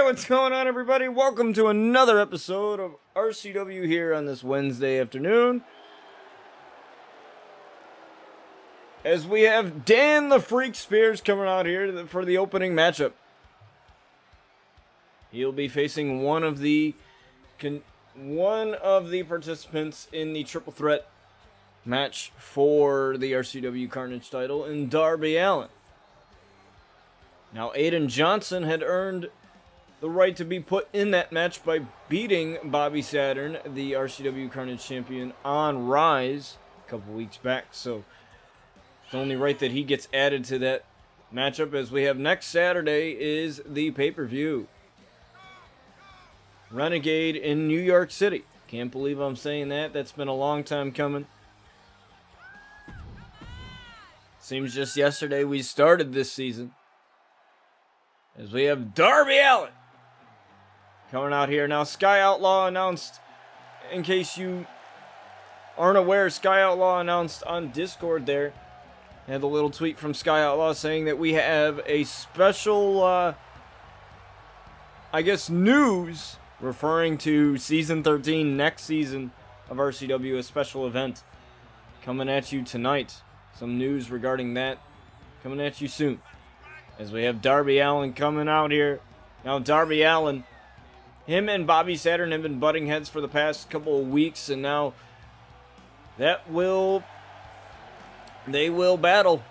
what's going on, everybody? Welcome to another episode of RCW here on this Wednesday afternoon. As we have Dan the Freak Spears coming out here for the opening matchup. He'll be facing one of the participants in the triple threat match for the RCW Carnage title in Darby Allin. Now, Aiden Johnson had earned the right to be put in that match by beating Bobby Saturn, the RCW Carnage champion, on Rise a couple weeks back. So it's only right that he gets added to that matchup, as we have next Saturday is the pay-per-view. Renegade in New York City. Can't believe I'm saying that. That's been a long time coming. Seems just yesterday we started this season. As we have Darby Allin coming out here. Now, Sky Outlaw announced, in case you aren't aware, Sky Outlaw announced on Discord there. Had a little tweet from Sky Outlaw saying that we have a special, news referring to Season 13, next season of RCW, a special event coming at you tonight. Some news regarding that coming at you soon. As we have Darby Allin coming out here. Now, Darby Allin, him and Bobby Saturn have been butting heads for the past couple of weeks, and now they will battle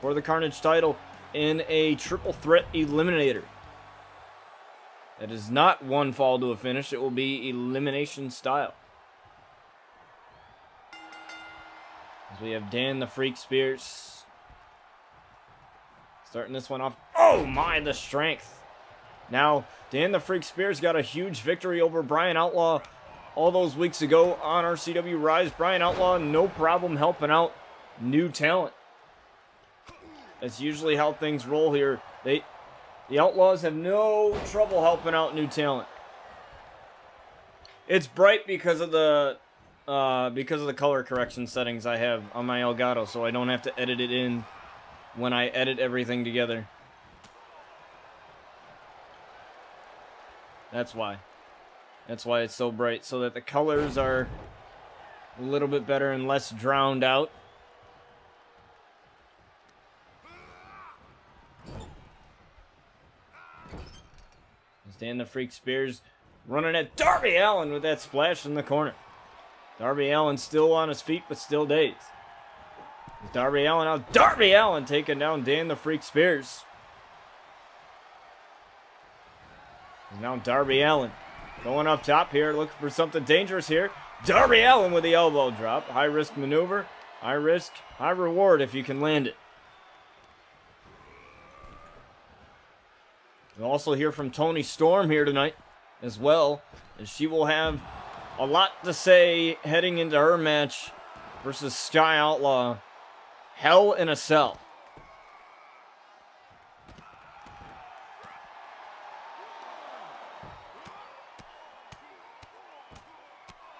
for the Carnage title in a triple threat eliminator. That is not one fall to a finish. It will be elimination style. As we have Dan the Freak Spears starting this one off. Oh my, the strength. Now, Dan the Freak Spears got a huge victory over Brian Outlaw all those weeks ago on RCW Rise. Brian Outlaw, no problem helping out new talent. That's usually how things roll here. The Outlaws have no trouble helping out new talent. It's bright because of the color correction settings I have on my Elgato, so I don't have to edit it in when I edit everything together. That's why. That's why it's so bright, so that the colors are a little bit better and less drowned out. Dan the Freak Spears running at Darby Allin with that splash in the corner. Darby Allin still on his feet, but still dazed. Darby Allin out. Darby Allin taking down Dan the Freak Spears. And now Darby Allin going up top here, looking for something dangerous here. Darby Allin with the elbow drop. High risk maneuver. High risk, high reward if you can land it. We'll also hear from Toni Storm here tonight as well, as she will have a lot to say heading into her match versus Sky Outlaw. Hell in a Cell.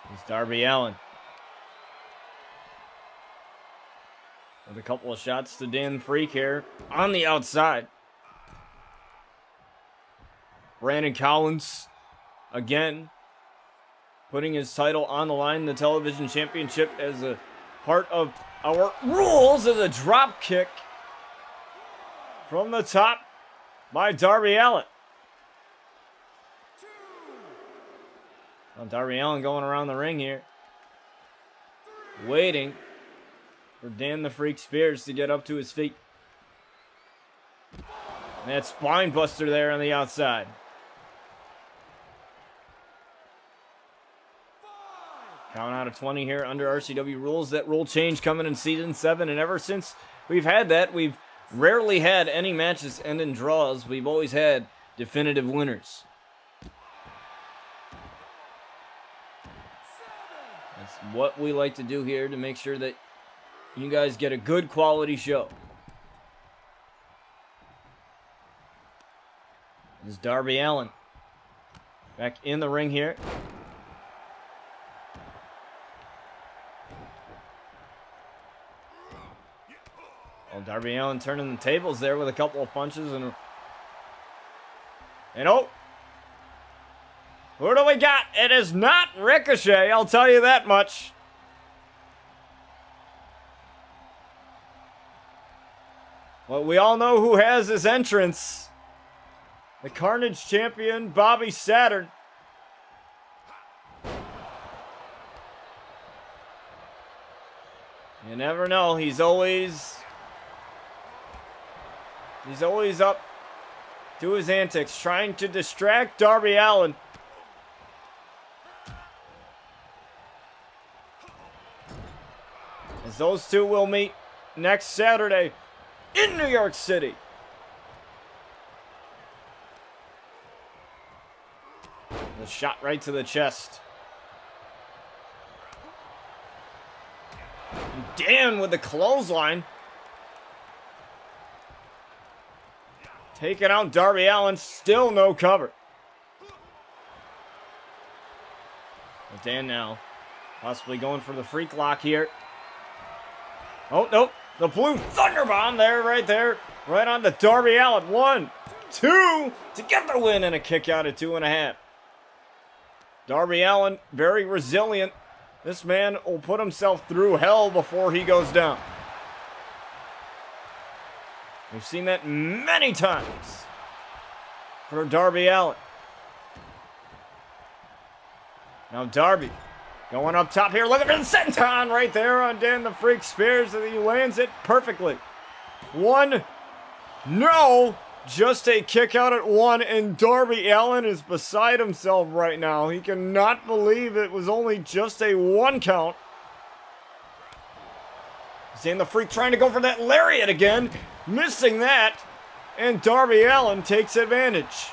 Here's Darby Allin with a couple of shots to Dan Freak here on the outside. Brandon Collins, again, putting his title on the line, the television championship, as a part of our rules, as a drop kick from the top by Darby Allin. Now Darby Allin going around the ring here, waiting for Dan the Freak Spears to get up to his feet. And that spine buster there on the outside. Count out of 20 here under RCW rules. That rule change coming in Season 7, and ever since we've had that, we've rarely had any matches end in draws. We've always had definitive winners. That's what we like to do here to make sure that you guys get a good quality show. This is Darby Allin back in the ring here. Well, Darby Allin turning the tables there with a couple of punches and And oh, who do we got? It is not Ricochet, I'll tell you that much. Well, we all know who has his entrance. The Carnage champion, Bobby Saturn. You never know. He's always up to his antics, trying to distract Darby Allin. As those two will meet next Saturday in New York City. The shot right to the chest. And Dan with the clothesline. Taking out Darby Allin, still no cover. But Dan now possibly going for the freak lock here. Oh, nope. The blue thunderbomb there, right on to Darby Allin. 1, 2, to get the win and a kick out at 2.5. Darby Allin, very resilient. This man will put himself through hell before he goes down. We've seen that many times for Darby Allin. Now Darby going up top here, looking for the senton right there on Dan the Freak Spears, and he lands it perfectly. 1, no, just a kick out at 1, and Darby Allin is beside himself right now. He cannot believe it was only just a 1 count. Dan the Freak trying to go for that lariat again, missing that, and Darby Allin takes advantage.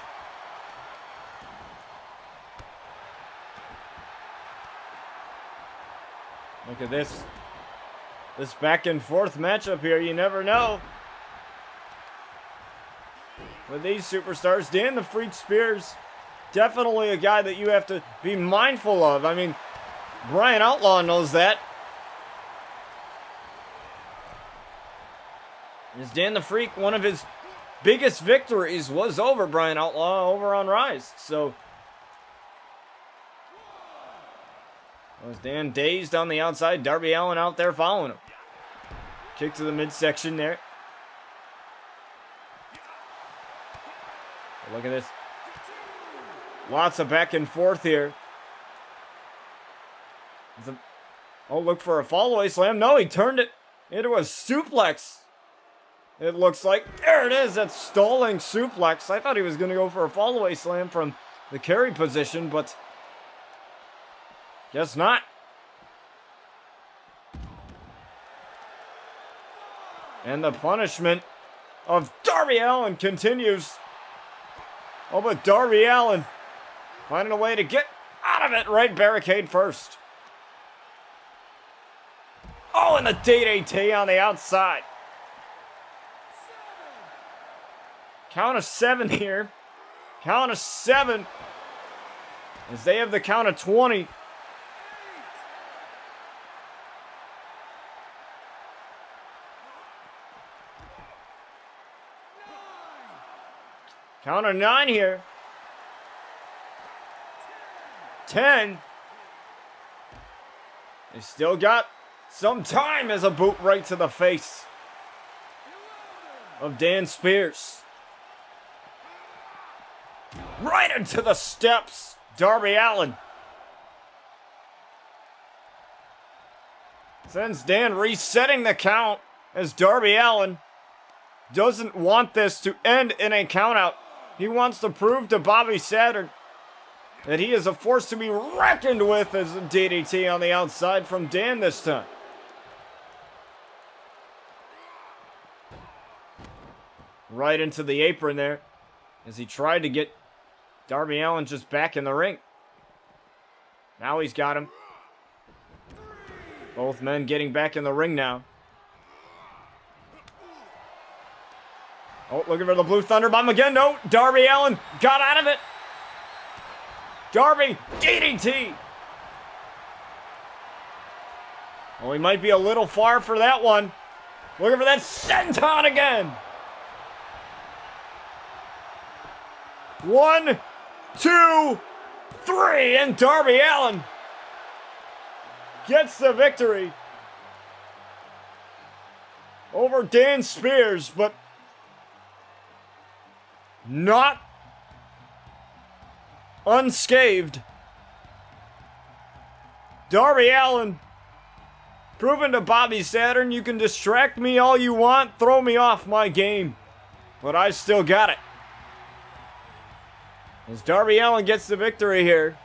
Look at this back and forth matchup here. You never know with these superstars. Dan the Freak Spears, definitely a guy that you have to be mindful of. I mean, Brian Outlaw knows that. As Dan the Freak, one of his biggest victories was over Brian Outlaw over on Rise. So was Dan dazed on the outside. Darby Allin out there following him. Kick to the midsection there. Look at this. Lots of back and forth here. Oh, look for a fallaway slam. No, he turned it into a suplex. It looks like. There it is. That stalling suplex. I thought he was going to go for a fallaway slam from the carry position, but guess not. And the punishment of Darby Allin continues. Oh, but Darby Allin finding a way to get out of it. Right barricade first. Oh, and the DDT on the outside. Count of 7 here. Count of 7. As they have the count of 20. Count of 9 here. 10. They still got some time as a boot right to the face of Dan Spears. Right into the steps, Darby Allin. Sends Dan resetting the count as Darby Allin doesn't want this to end in a countout. He wants to prove to Bobby Saturn that he is a force to be reckoned with as a DDT on the outside from Dan this time. Right into the apron there as he tried to get Darby Allin just back in the ring. Now he's got him. Both men getting back in the ring now. Oh, looking for the blue thunderbomb again. No, Darby Allin got out of it. Darby, DDT. Oh, he might be a little far for that one. Looking for that senton again. 1, 2, 3, and Darby Allin gets the victory over Dan Spears, but not unscathed. Darby Allin proving to Bobby Saturn, you can distract me all you want, throw me off my game, but I still got it. As Darby Allin gets the victory here.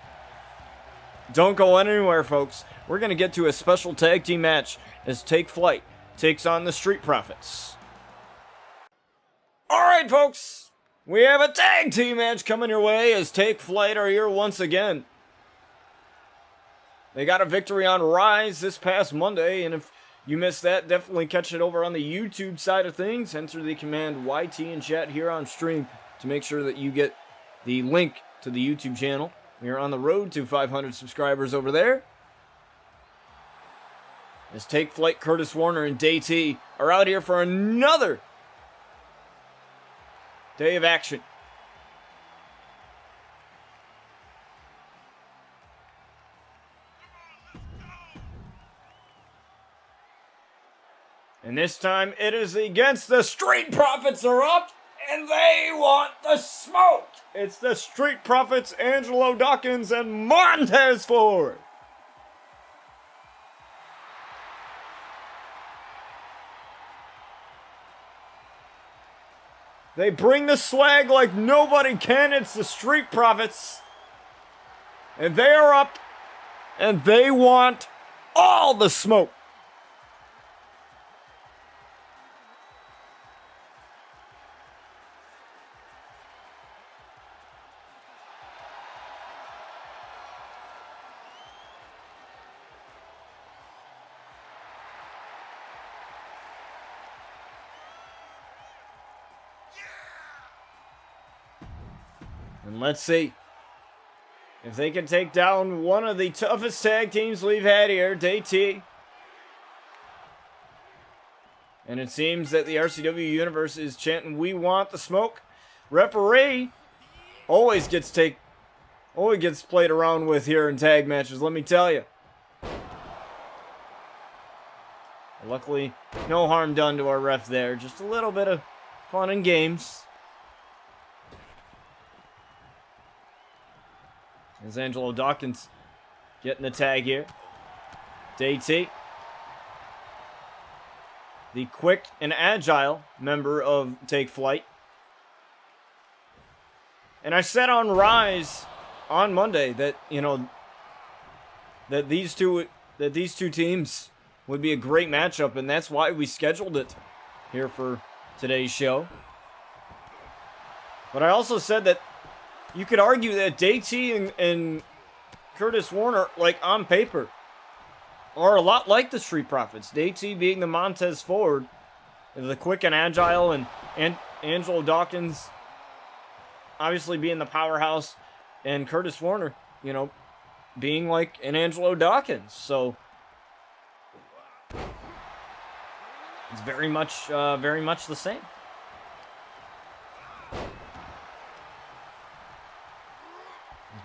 Don't go anywhere, folks. We're going to get to a special tag team match as Take Flight takes on the Street Profits. Alright, folks. We have a tag team match coming your way as Take Flight are here once again. They got a victory on Rise this past Monday, and if you missed that, definitely catch it over on the YouTube side of things. Enter the command YT in chat here on stream to make sure that you get the link to the YouTube channel. We are on the road to 500 subscribers over there. As Take Flight, Curtis Warner, and Day T are out here for another day of action. And this time it is against the Street Profits are up, and they want the smoke. It's the Street Profits, Angelo Dawkins, and Montez Ford. They bring the swag like nobody can. It's the Street Profits. And they are up, and they want all the smoke. And let's see if they can take down one of the toughest tag teams we've had here, Day T. And it seems that the RCW Universe is chanting, "We want the smoke." Referee always gets played around with here in tag matches, let me tell you. Luckily, no harm done to our ref there. Just a little bit of fun and games. As Angelo Dawkins getting the tag here. Day T, the quick and agile member of Take Flight. And I said on Rise on Monday that, that these two teams would be a great matchup, and that's why we scheduled it here for today's show. But I also said that you could argue that Day T and Curtis Warner, like on paper, are a lot like the Street Profits. Day T being the Montez Ford, the quick and agile, and Angelo Dawkins obviously being the powerhouse, and Curtis Warner, being like an Angelo Dawkins. So it's very much the same.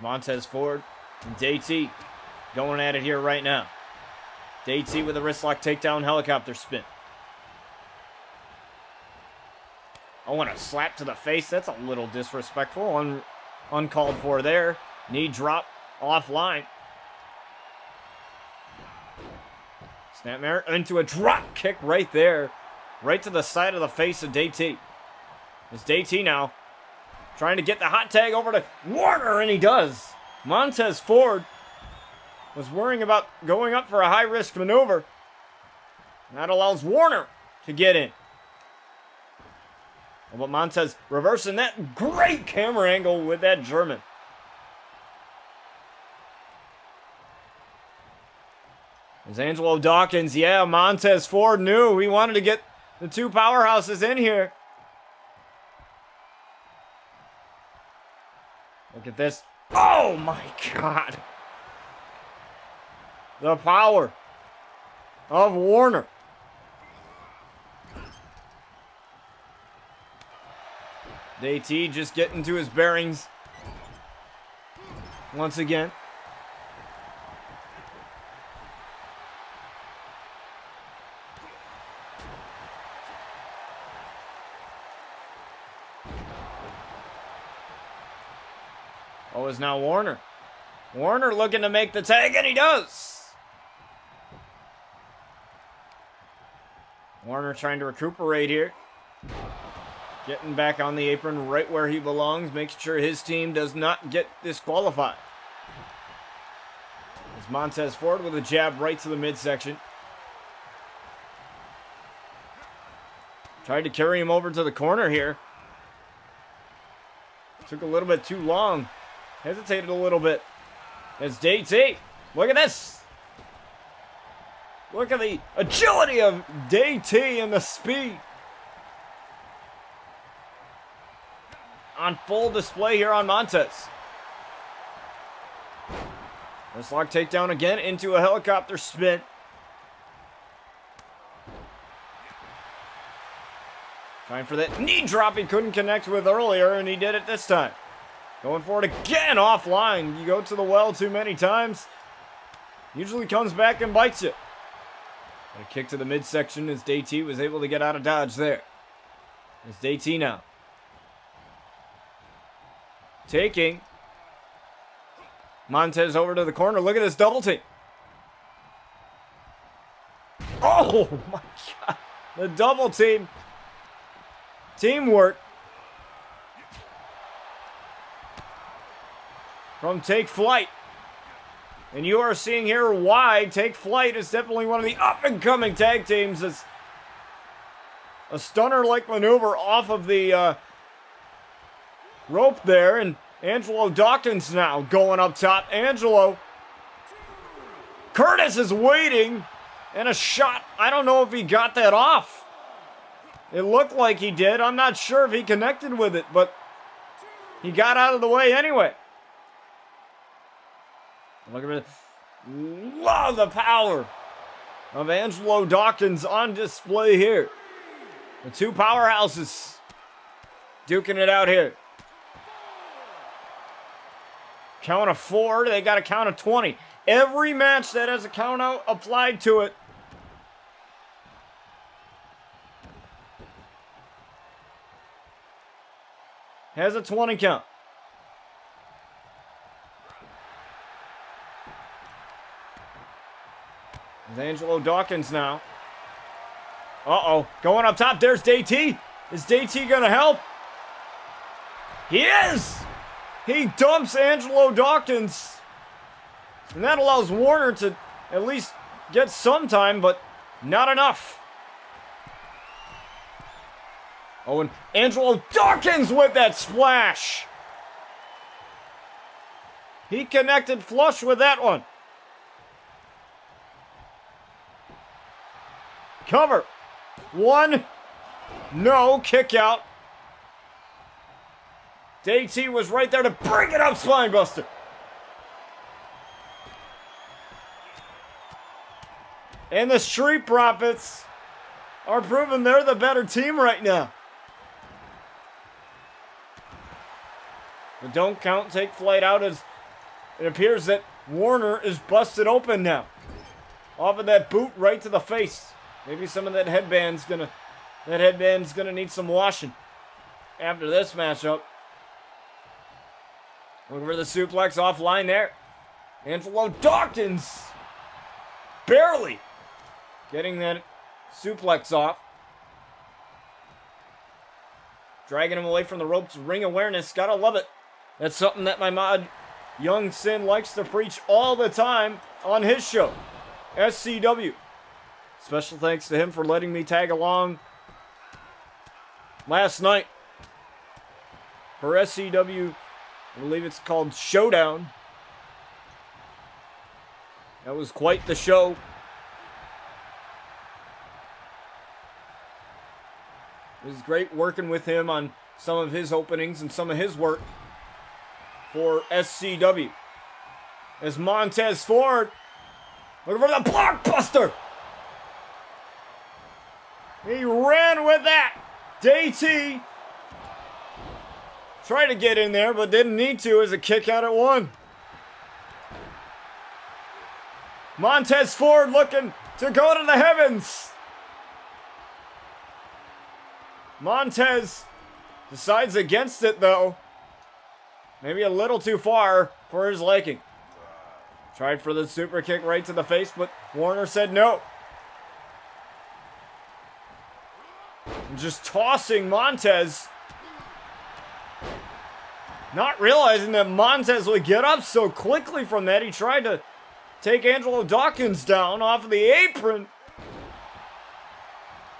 Montez Ford and Day T going at it here right now. Day T with a wristlock takedown, helicopter spin. Oh, and a slap to the face. That's a little disrespectful. Uncalled for there. Knee drop offline. Snapmare into a drop kick right there. Right to the side of the face of Day T. It's Day T now, trying to get the hot tag over to Warner, and he does. Montez Ford was worrying about going up for a high-risk maneuver. That allows Warner to get in. But Montez reversing that great camera angle with that German. There's Angelo Dawkins. Yeah, Montez Ford knew he wanted to get the two powerhouses in here. Look at this. Oh my God. The power of Warner. DT just getting to his bearings once again. Oh, it's now Warner. Warner looking to make the tag, and he does. Warner trying to recuperate here. Getting back on the apron right where he belongs, making sure his team does not get disqualified. As Montez Ford with a jab right to the midsection. Tried to carry him over to the corner here. Took a little bit too long. Hesitated a little bit. It's DT. Look at this. Look at the agility of DT and the speed. On full display here on Montez. Wristlock takedown again into a helicopter spin. Trying for that knee drop he couldn't connect with earlier, and he did it this time. Going for it again offline. You go to the well too many times, usually comes back and bites you. And a kick to the midsection as DT was able to get out of dodge there. It's DT now. Taking Montez over to the corner. Look at this double team. Oh my God. The double team. Teamwork. From Take Flight. And you are seeing here why Take Flight is definitely one of the up-and-coming tag teams. It's a stunner-like maneuver off of the rope there. And Angelo Dawkins now going up top. Angelo. Curtis is waiting. And a shot. I don't know if he got that off. It looked like he did. I'm not sure if he connected with it, but he got out of the way anyway. Look at it. Love the power of Angelo Dawkins on display here. The two powerhouses duking it out here. Count of 4. They got a count of 20. Every match that has a count out applied to it has a 20 count. There's Angelo Dawkins now. Uh-oh. Going up top. There's DT. Is DT going to help? He is! He dumps Angelo Dawkins. And that allows Warner to at least get some time, but not enough. Oh, and Angelo Dawkins with that splash. He connected flush with that one. Cover. 1. No. Kick out. DT was right there to bring it up, Spinebuster. And the Street Profits are proving they're the better team right now. The don't count, Take Flight out as it appears that Warner is busted open now. Off of that boot right to the face. Maybe some of that headband's gonna need some washing after this matchup. Looking for the suplex offline there. Angelo Dawkins barely getting that suplex off. Dragging him away from the ropes. Ring awareness. Gotta love it. That's something that my mod Young Sin likes to preach all the time on his show, SCW. Special thanks to him for letting me tag along last night for SCW. I believe it's called Showdown. That was quite the show. It was great working with him on some of his openings and some of his work for SCW. As Montez Ford looking for the blockbuster. He ran with that. DT Tried to get in there, but didn't need to as a kick out at 1. Montez Ford looking to go to the heavens. Montez decides against it, though. Maybe a little too far for his liking. Tried for the super kick right to the face, but Warner said no. Just tossing Montez. Not realizing that Montez would get up so quickly from that. He tried to take Angelo Dawkins down off of the apron.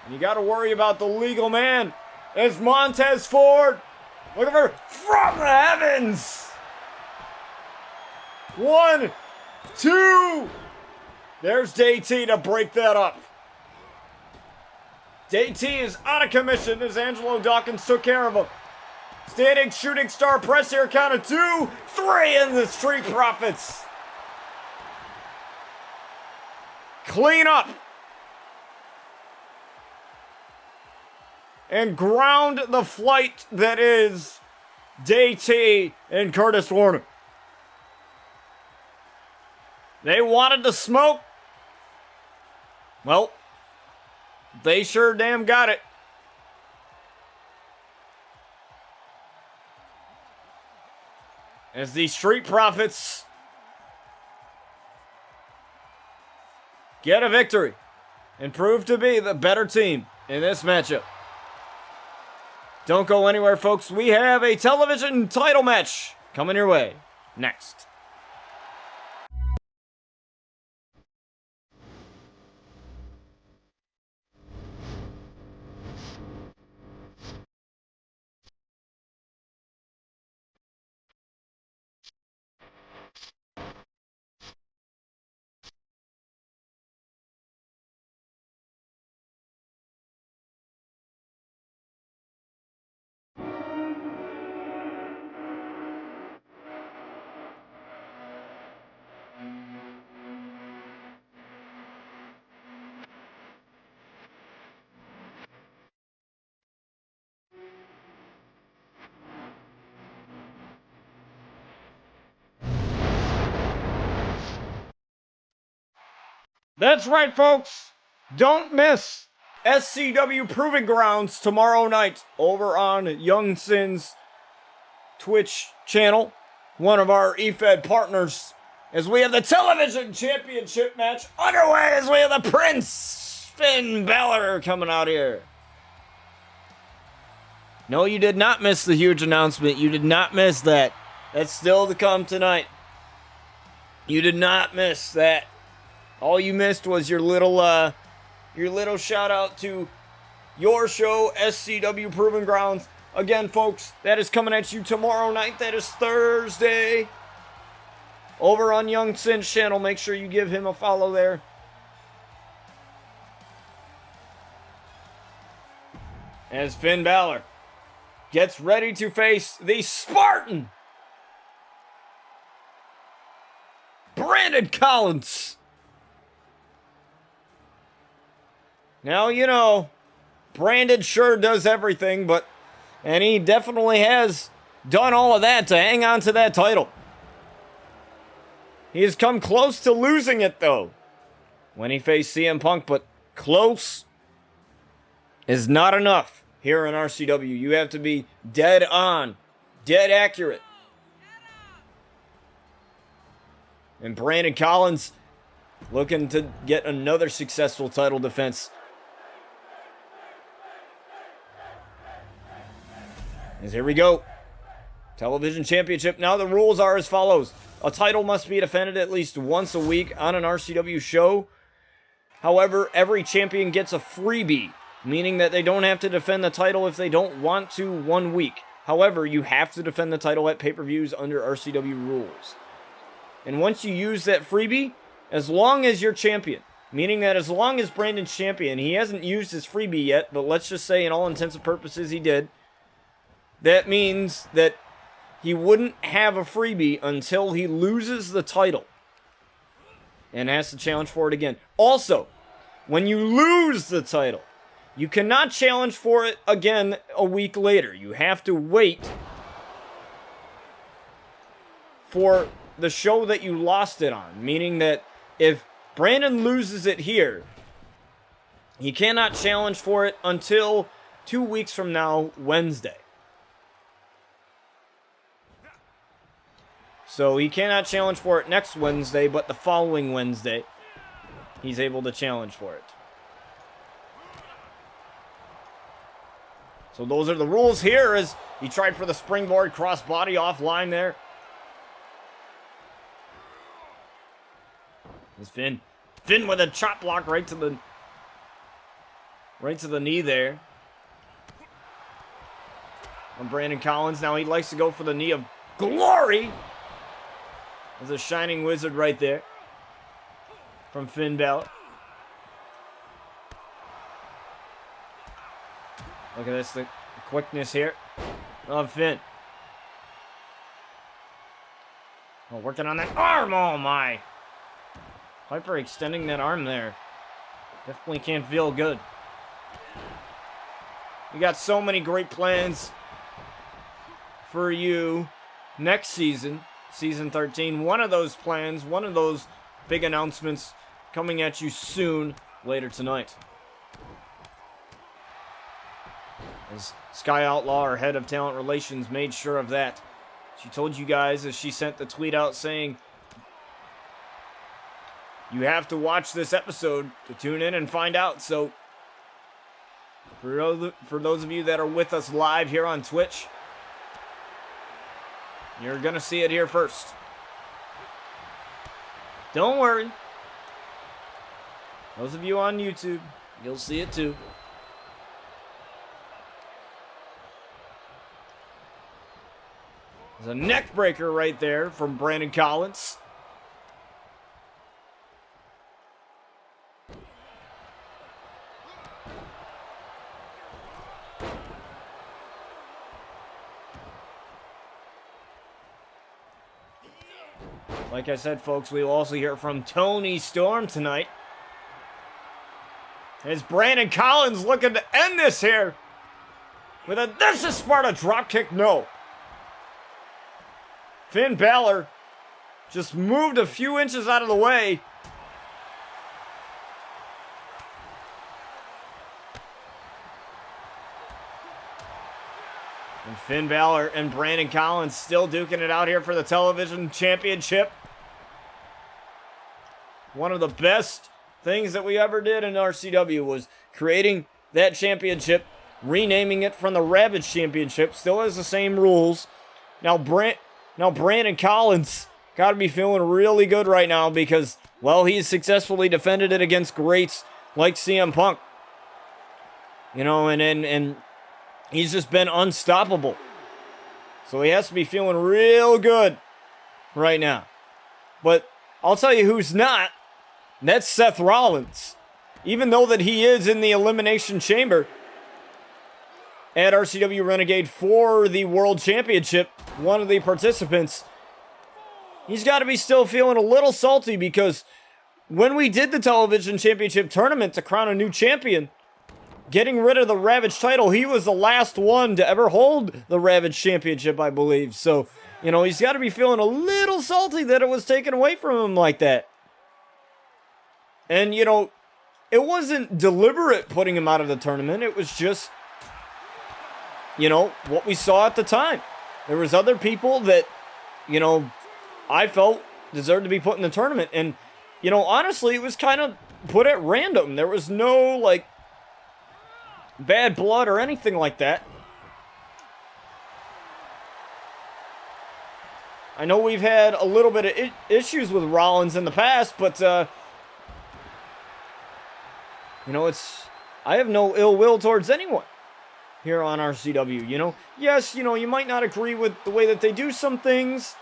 And you got to worry about the legal man. It's Montez Ford. Looking for from the heavens. 1, 2. There's JT to break that up. JT is out of commission as Angelo Dawkins took care of him. Standing shooting star press here, count of 2, 3 in the Street Profits. Clean up. And ground the flight that is JT and Curtis Warner. They wanted to smoke. Well, they sure damn got it. As the Street Profits get a victory and prove to be the better team in this matchup. Don't go anywhere, folks. We have a television title match coming your way next. That's right, folks. Don't miss SCW Proving Grounds tomorrow night over on Young Sin's Twitch channel, one of our EFED partners, as we have the television championship match underway as we have the Prince Finn Balor coming out here. No, you did not miss the huge announcement. You did not miss that. That's still to come tonight. You did not miss that. All you missed was your little shout out to your show, SCW Proving Grounds. Again, folks, that is coming at you tomorrow night. That is Thursday. Over on Young Sin's channel. Make sure you give him a follow there. As Finn Balor gets ready to face the Spartan Brandon Collins. Now, you know, Brandon sure does everything, and he definitely has done all of that to hang on to that title. He has come close to losing it, though, when he faced CM Punk, but close is not enough here in RCW. You have to be dead on, dead accurate. And Brandon Collins looking to get another successful title defense. As here we go. Television Championship. Now the rules are as follows. A title must be defended at least once a week on an RCW show. However, every champion gets a freebie, meaning that they don't have to defend the title if they don't want to 1 week. However, you have to defend the title at pay-per-views under RCW rules. And once you use that freebie, as long as you're champion, meaning that as long as Brandon's champion, he hasn't used his freebie yet, but let's just say in all intents and purposes he did. That means that he wouldn't have a freebie until he loses the title and has to challenge for it again. Also, when you lose the title, you cannot challenge for it again a week later. You have to wait for the show that you lost it on. Meaning that if Brandon loses it here, he cannot challenge for it until 2 weeks from now, Wednesday. So he cannot challenge for it next Wednesday, but the following Wednesday, he's able to challenge for it. So those are the rules here as he tried for the springboard crossbody offline there. It's Finn. Finn with a chop block right to the knee there. On Brandon Collins. Now he likes to go for the knee of glory. There's a shining wizard right there from Finn Balor. Look at this, the quickness here of Finn. Oh, working on that arm. Oh my. Piper extending that arm there. Definitely can't feel good. We got so many great plans for you next season, season 13. One of those plans, one of those big announcements coming at you soon, later tonight. As Sky Outlaw, our head of talent relations, made sure of that. She told you guys as she sent the tweet out saying, you have to watch this episode to tune in and find out. So, for those of you that are with us live here on Twitch, you're going to see it here first. Don't worry. Those of you on YouTube, you'll see it too. There's a neck breaker right there from Brandon Collins. Like I said, folks, we will also hear from Toni Storm tonight. As Brandon Collins looking to end this here with a "This is Sparta" dropkick. No. Finn Balor just moved a few inches out of the way. And Finn Balor and Brandon Collins still duking it out here for the television championship. One of the best things that we ever did in RCW was creating that championship, renaming it from the Ravage Championship. Still has the same rules. Now Brandon Collins got to be feeling really good right now because, well, he's successfully defended it against greats like CM Punk. You know, and he's just been unstoppable. So he has to be feeling real good right now. But I'll tell you who's not. That's Seth Rollins. Even though that he is in the Elimination Chamber at RCW Renegade for the World Championship, one of the participants, he's got to be still feeling a little salty because when we did the Television Championship tournament to crown a new champion, getting rid of the Ravage title, he was the last one to ever hold the Ravage Championship, I believe. So, you know, he's got to be feeling a little salty that it was taken away from him like that. And, you know, it wasn't deliberate putting him out of the tournament. It was just, you know, what we saw at the time. There was other people that, you know, I felt deserved to be put in the tournament. And, you know, honestly, it was kind of put at random. There was no, like, bad blood or anything like that. I know we've had a little bit of issues with Rollins in the past, but, you know, I have no ill will towards anyone here on RCW, you know. Yes, you know, you might not agree with the way that they do some things.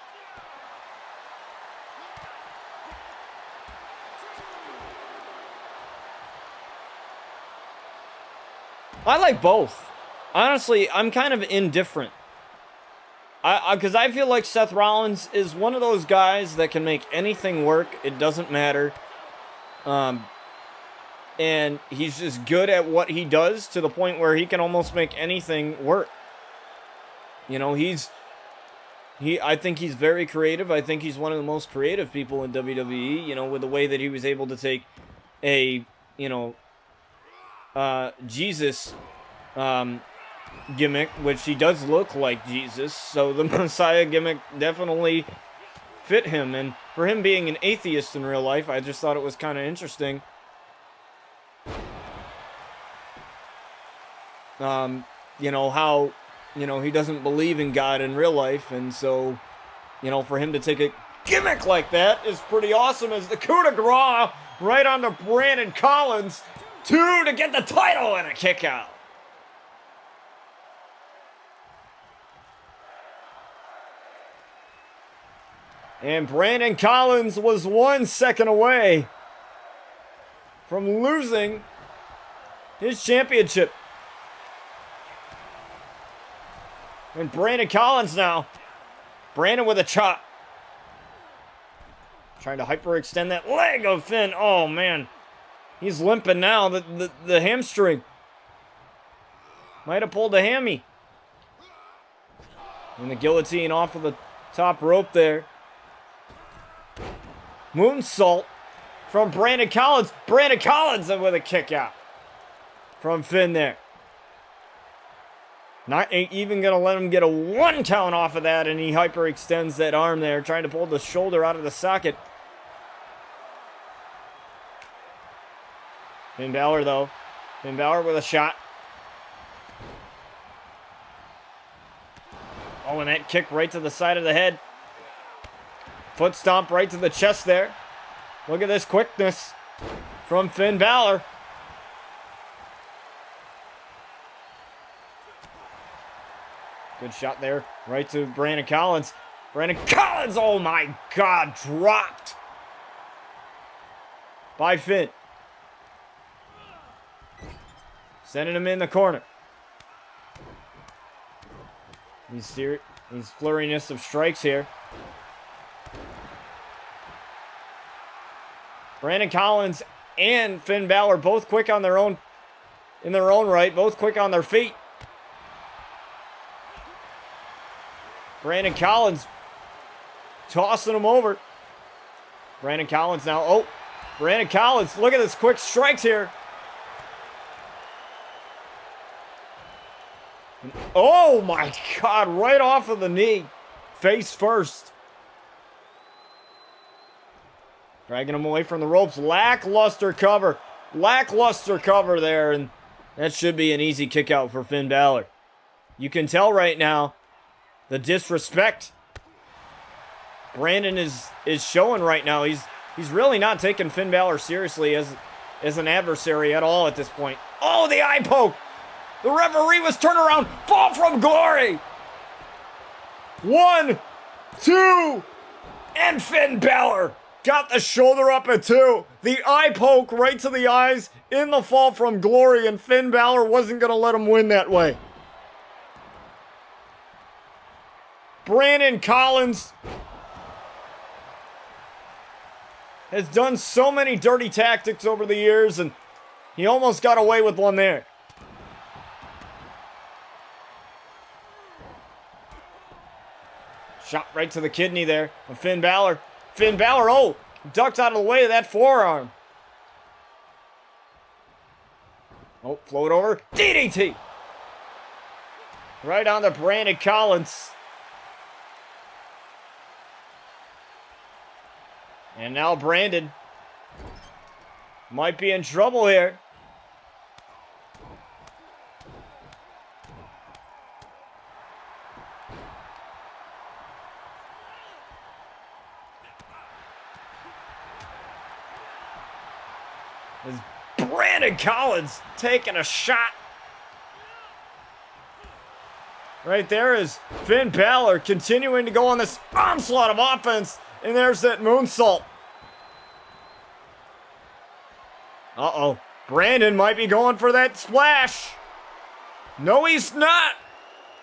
I like both. Honestly, I'm kind of indifferent. Because I feel like Seth Rollins is one of those guys that can make anything work. It doesn't matter. And he's just good at what he does to the point where he can almost make anything work. You know, he's I think he's very creative. I think he's one of the most creative people in WWE, you know, with the way that he was able to take a, you know, Jesus gimmick, which he does look like Jesus, so the Messiah gimmick definitely fit him. And for him being an atheist in real life, I just thought it was kind of interesting. You know, how, you know, he doesn't believe in God in real life, and so, you know, for him to take a gimmick like that is pretty awesome. As the coup de grace right onto Brandon Collins, 2 to get the title and a kick out. And Brandon Collins was 1 second away from losing his championship. And Brandon Collins now. Brandon with a chop. Trying to hyperextend that leg of Finn. Oh, man. He's limping now. The hamstring. Might have pulled a hammy. And the guillotine off of the top rope there. Moonsault from Brandon Collins. Brandon Collins with a kick out from Finn there. Not even going to let him get a 1 count off of that, and he hyperextends that arm there, trying to pull the shoulder out of the socket. Finn Balor, though. Finn Balor with a shot. Oh, and that kick right to the side of the head. Foot stomp right to the chest there. Look at this quickness from Finn Balor. Good shot there, right to Brandon Collins. Brandon Collins, oh my God, dropped by Finn. Sending him in the corner. He's flurriness of strikes here. Brandon Collins and Finn Balor both quick on their own, in their own right, both quick on their feet. Brandon Collins tossing him over. Brandon Collins now. Oh, Brandon Collins. Look at this quick strikes here. Oh my God, right off of the knee. Face first. Dragging him away from the ropes. Lackluster cover. Lackluster cover there. And that should be an easy kick out for Finn Balor. You can tell right now the disrespect Brandon is showing right now. He's really not taking Finn Balor seriously as an adversary at all at this point. Oh, the eye poke. The referee was turned around. Fall from glory. 1, 2, and Finn Balor got the shoulder up at 2. The eye poke right to the eyes in the fall from glory, and Finn Balor wasn't going to let him win that way. Brandon Collins has done so many dirty tactics over the years, and he almost got away with one there. Shot right to the kidney there of Finn Balor. Finn Balor, oh, ducked out of the way of that forearm. Oh, float over. DDT. Right on to Brandon Collins. And now Brandon might be in trouble here. As Brandon Collins taking a shot. Right there is Finn Balor continuing to go on this onslaught of offense. And there's that moonsault. Uh-oh. Brandon might be going for that splash. No, he's not.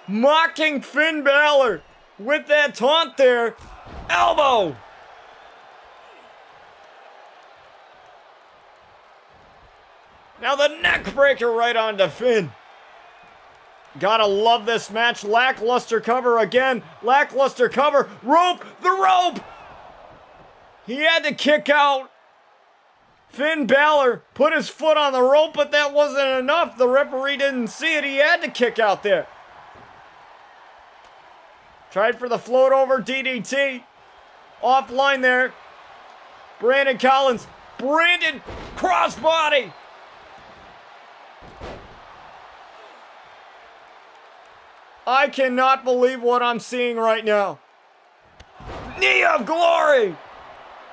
Mocking Finn Balor with that taunt there. Elbow. Now the neck breaker right onto Finn. Gotta love this match. Lackluster cover again. Lackluster cover. Rope. The rope. He had to kick out. Finn Balor put his foot on the rope, but that wasn't enough. The referee didn't see it. He had to kick out there. Tried for the float over DDT. Offline there. Brandon Collins. Brandon crossbody. I cannot believe what I'm seeing right now. Knee of glory.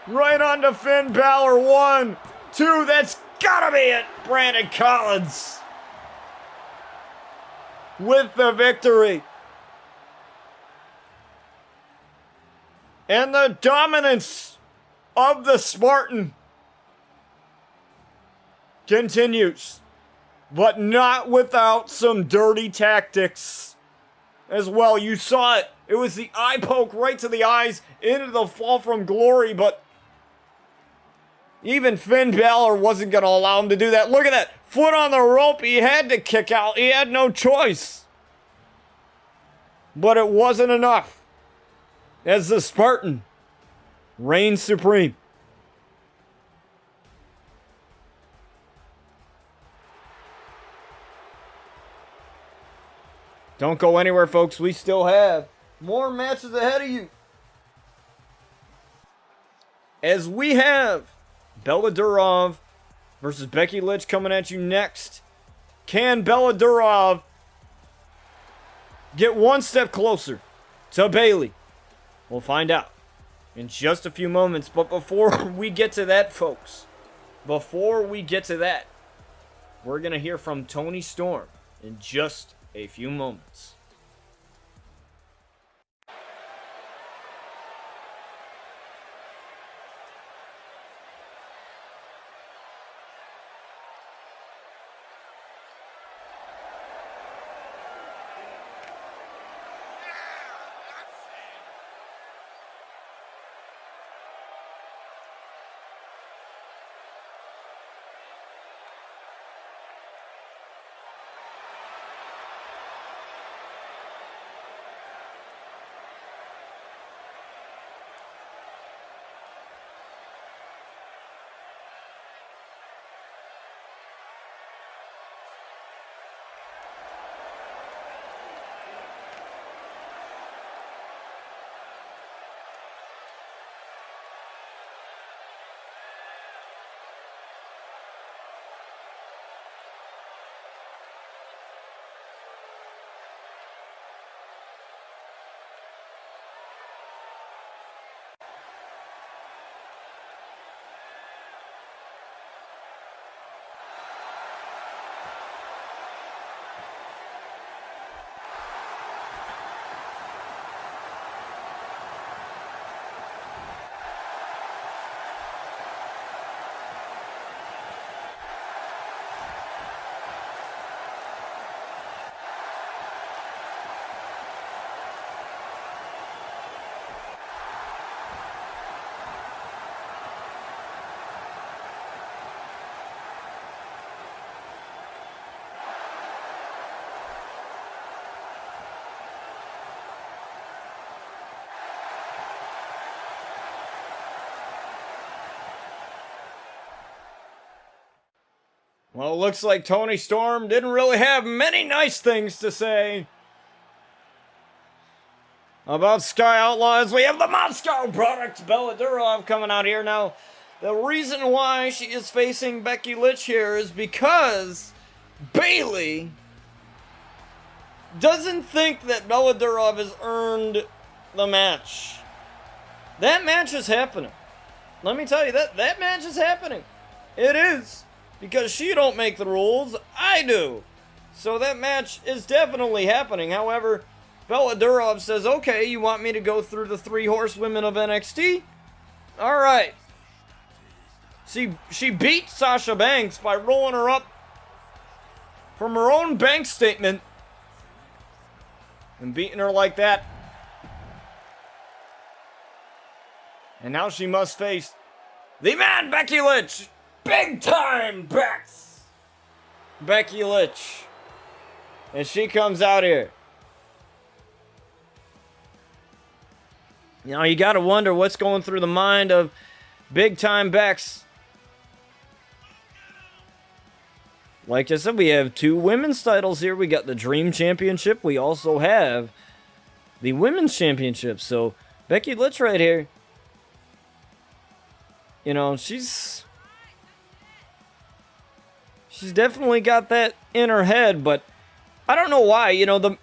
Right onto Finn Balor. 1, 2. That's gotta be it. Brandon Collins with the victory. And the dominance of the Spartan continues, but not without some dirty tactics as well. You saw it. It was the eye poke right to the eyes into the fall from glory, but even Finn Balor wasn't going to allow him to do that. Look at that. Foot on the rope. He had to kick out. He had no choice. But it wasn't enough, as the Spartan reigns supreme. Don't go anywhere, folks. We still have more matches ahead of you, as we have Bella Durov versus Becky Lynch coming at you next. Can Bella Durov get one step closer to Bayley? We'll find out in just a few moments. But before we get to that, folks, we're going to hear from Toni Storm in just a few moments. Well, it looks like Toni Storm didn't really have many nice things to say about Sky Outlaws. We have the Moscow product, Bella Durov, coming out here. Now, the reason why she is facing Becky Lynch here is because Bayley doesn't think that Bella Durov has earned the match. That match is happening. Let me tell you, that match is happening. It is. Because she don't make the rules, I do. So that match is definitely happening. However, Bella Durov says, okay, you want me to go through the 3 horsewomen of NXT? Alright. She beat Sasha Banks by rolling her up from her own bank statement and beating her like that. And now she must face the man, Becky Lynch. Big time Becky Lynch. And she comes out here. You know, you got to wonder what's going through the mind of Big Time Bex. Like I said, we have 2 women's titles here. We got the Dream Championship. We also have the Women's Championship. So, Becky Lynch right here. You know, she's definitely got that in her head, but I don't know why. You know, the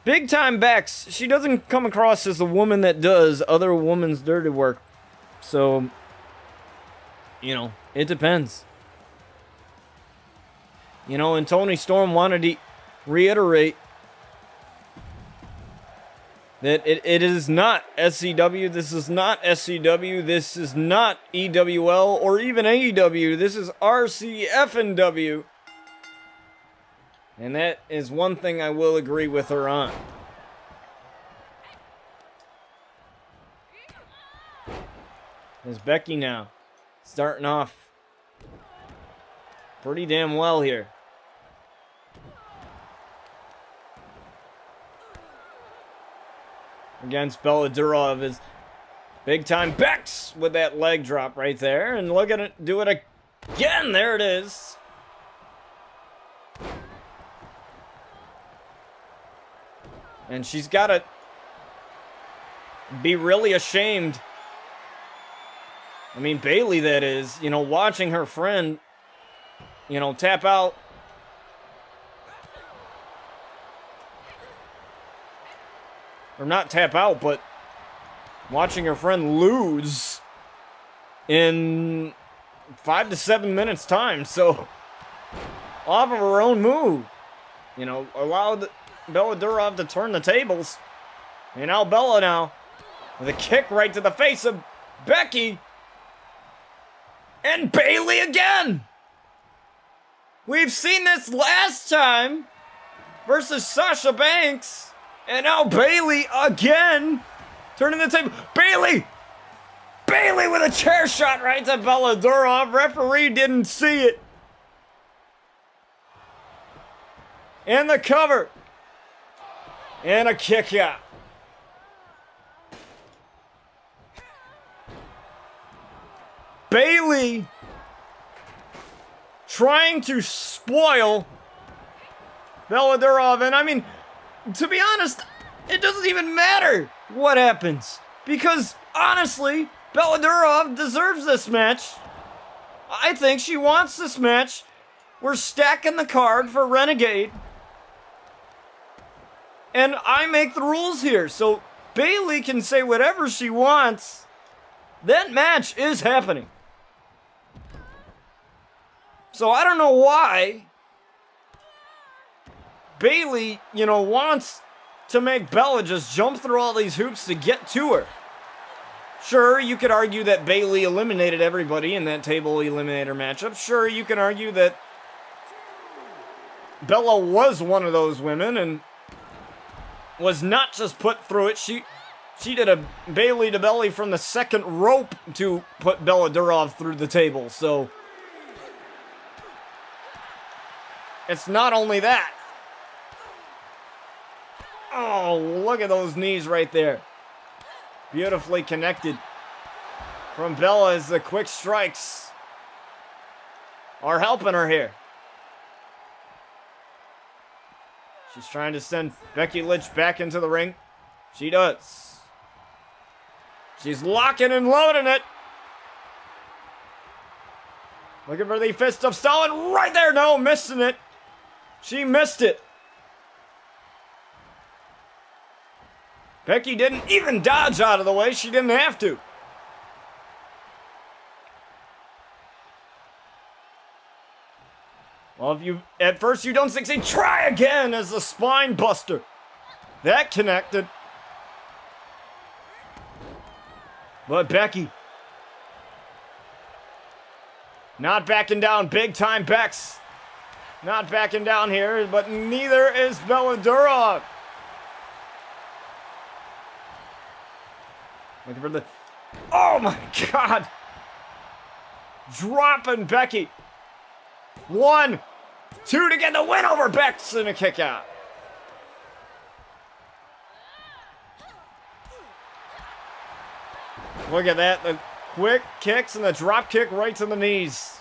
Big Time Bex, she doesn't come across as a woman that does other women's dirty work. So, you know, it depends. You know, and Toni Storm wanted to reiterate that it is not SCW, this is not SCW, this is not EWL or even AEW, this is RCFNW. And that is one thing I will agree with her on. There's Becky now, starting off pretty damn well here. Against Bella Durov is Big Time Bex with that leg drop right there. And look at it, do it again. There it is. And she's got to be really ashamed. I mean, Bayley, that is, you know, watching her friend, you know, tap out. Or not tap out, but watching her friend lose in 5 to 7 minutes time. So, off of her own move. You know, allowed Bella Durov to turn the tables. And now Bella now with a kick right to the face of Becky. And Bayley again. We've seen this last time versus Sasha Banks. And now Bayley again turning the table. Bayley with a chair shot right to Bella Durov. Referee didn't see it. And the cover. And a kick out. Bayley trying to spoil Bella Durov. And I mean, to be honest, it doesn't even matter what happens. Because, honestly, Bella Durov deserves this match. I think she wants this match. We're stacking the card for Renegade. And I make the rules here. So, Bayley can say whatever she wants. That match is happening. So, I don't know why Bayley, you know, wants to make Bella just jump through all these hoops to get to her. Sure, you could argue that Bayley eliminated everybody in that table eliminator matchup. Sure, you can argue that Bella was one of those women and was not just put through it. She did a Bayley to belly from the second rope to put Bella Durov through the table. So, it's not only that. Oh, look at those knees right there. Beautifully connected from Bella as the quick strikes are helping her here. She's trying to send Becky Lynch back into the ring. She does. She's locking and loading it. Looking for the fist of Stalin right there. No, missing it. She missed it. Becky didn't even dodge out of the way. She didn't have to. Well, if you at first you don't succeed, try again as the spine buster. That connected. But Becky not backing down. Big Time Bex not backing down here, but neither is Bella Durov. Looking for the... Oh my God! Dropping Becky. 1, 2 to get the win over Bex and a kick out. Look at that. The quick kicks and the drop kick right to the knees.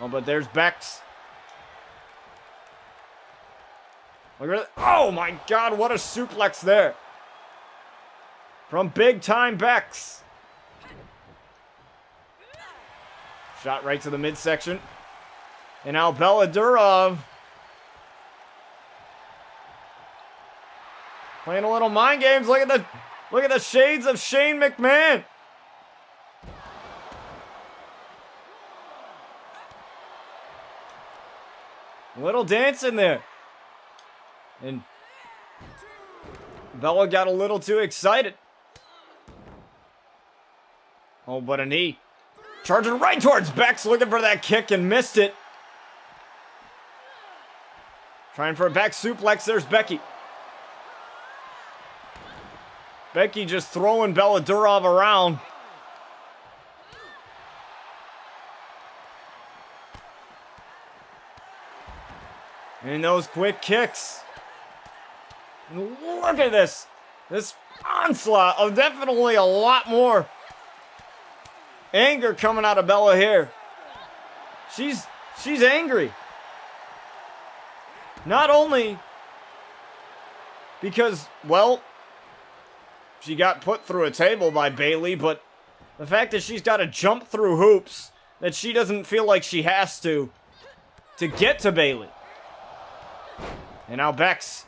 Oh, but there's Bex. Look at that. Oh my God, what a suplex there. From big time Bex. Shot right to the midsection. And now Bella Durov playing a little mind games. Look at the shades of Shane McMahon. Little dance in there. And Bella got a little too excited. Oh, but a knee. Charging right towards Bex, looking for that kick and missed it. Trying for a back suplex, there's Becky. Becky just throwing Bella Durov around. And those quick kicks. Look at this. This onslaught of definitely a lot more anger coming out of Bella here. She's angry. Not only because, well, she got put through a table by Bayley, but the fact that she's got to jump through hoops that she doesn't feel like she has to get to Bayley. And now Bex.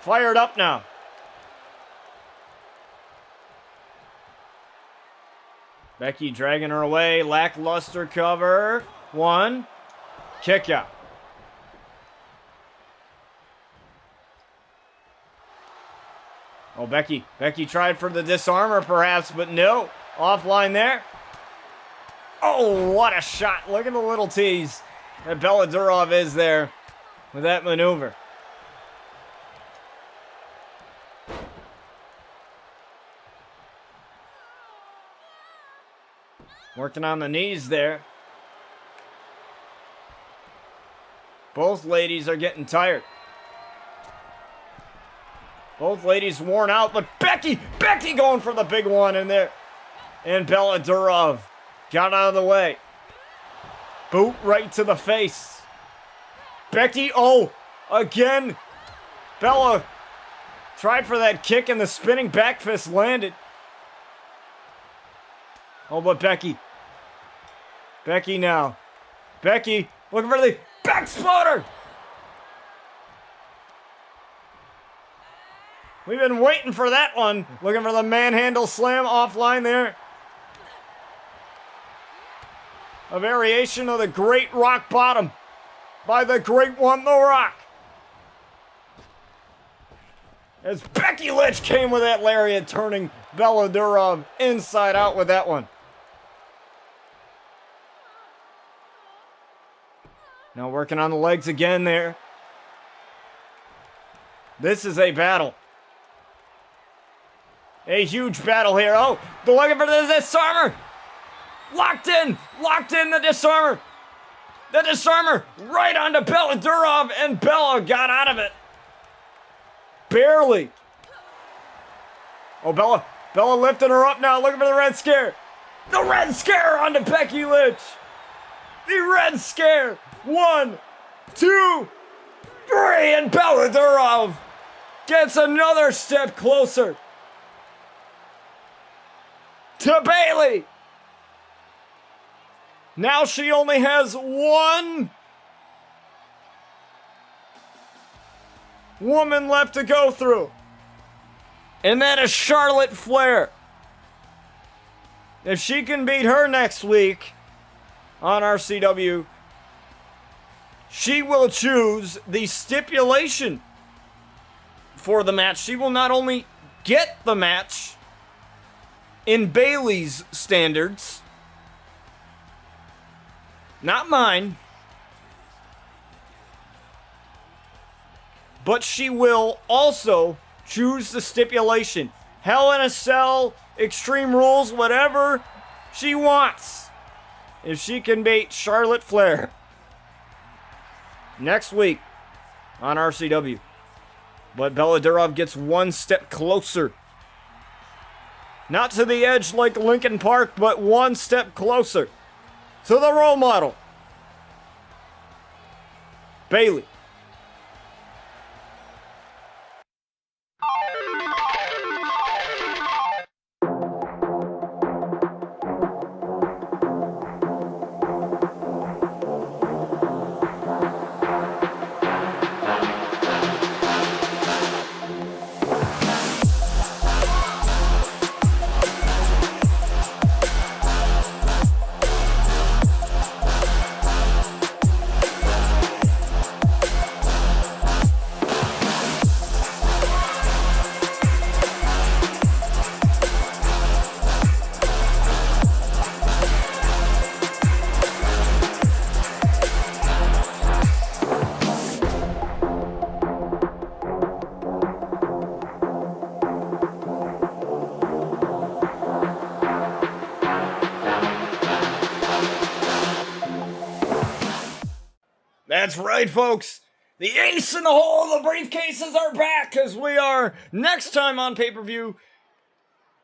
Fired up now. Becky dragging her away. Lackluster cover. 1. Kick out. Oh, Becky tried for the disarmer perhaps, but no. Offline there. Oh, what a shot. Look at the little tease that Bella Durov is there with that maneuver. Working on the knees there. Both ladies are getting tired. Both ladies worn out, but Becky going for the big one in there. And Bella Durov got out of the way. Boot right to the face. Becky, oh, again. Bella tried for that kick and the spinning back fist landed. Oh, but Becky now. Becky looking for the back exploder. We've been waiting for that one. Looking for the manhandle slam offline there. A variation of the Great Rock Bottom by the Great One, The Rock. As Becky Lynch came with that lariat, turning Bella Durov inside out with that one. Now working on the legs again there. This is a battle. A huge battle here. Oh, they're looking for the disarmer. Locked in the disarmer. The disarmer right onto Bella Durov, and Bella got out of it. Barely. Oh, Bella lifting her up now, looking for the Red Scare. The Red Scare onto Becky Lynch. The Red Scare. 1, 2, 3, and Bella Durov gets another step closer to Bayley. Now she only has one woman left to go through, and that is Charlotte Flair. If she can beat her next week on RCW, she will choose the stipulation for the match. She will not only get the match in Bayley's standards, not mine, but she will also choose the stipulation. Hell in a Cell, Extreme Rules, whatever she wants. if she can beat Charlotte Flair next week on RCW. But Bella Durov gets one step closer. Not to the edge like Linkin Park, but one step closer to the role model, Bayley. That's right, folks. The ace in the hole, the briefcases are back as we are next time on pay-per-view.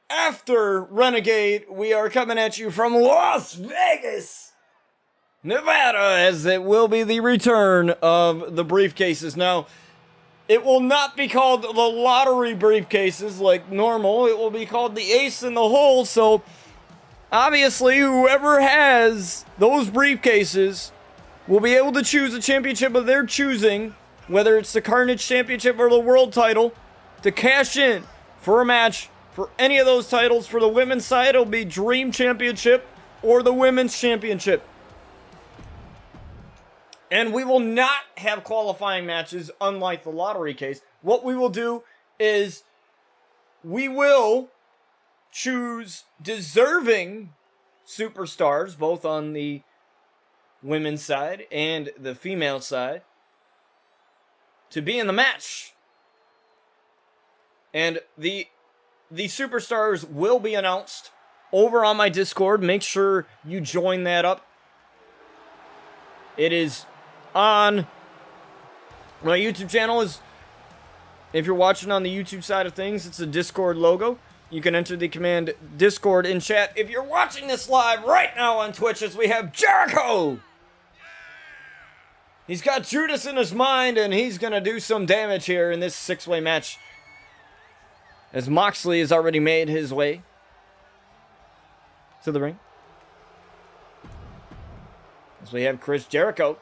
After Renegade, we are coming at you from Las Vegas, Nevada, as it will be the return of the briefcases. Now, it will not be called the lottery briefcases like normal. It will be called the ace in the hole. So, obviously, whoever has those briefcases will be able to choose a championship of their choosing, whether it's the Carnage Championship or the World title, to cash in for a match for any of those titles. For the women's side, it'll be Dream Championship or the Women's Championship. And we will not have qualifying matches, unlike the lottery case. What we will do is we will choose deserving superstars, both on the women's side and the female side, to be in the match. And the superstars will be announced over on my Discord. Make sure you join that up. It is on my YouTube channel. If you're watching on the YouTube side of things, it's a Discord logo. You can enter the command Discord in chat. If you're watching this live right now on Twitch, as we have Jericho, he's got Judas in his mind, and he's going to do some damage here in this six-way match, as Moxley has already made his way to the ring. As we have Chris Jericho.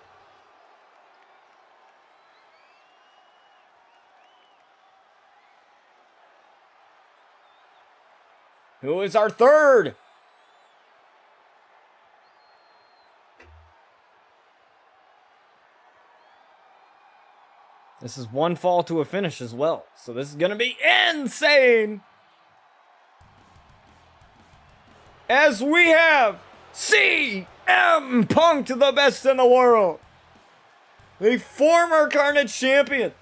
Who is our third? This is one fall to a finish as well. So this is going to be insane. As we have CM Punk, the best in the world. The former Carnage champion.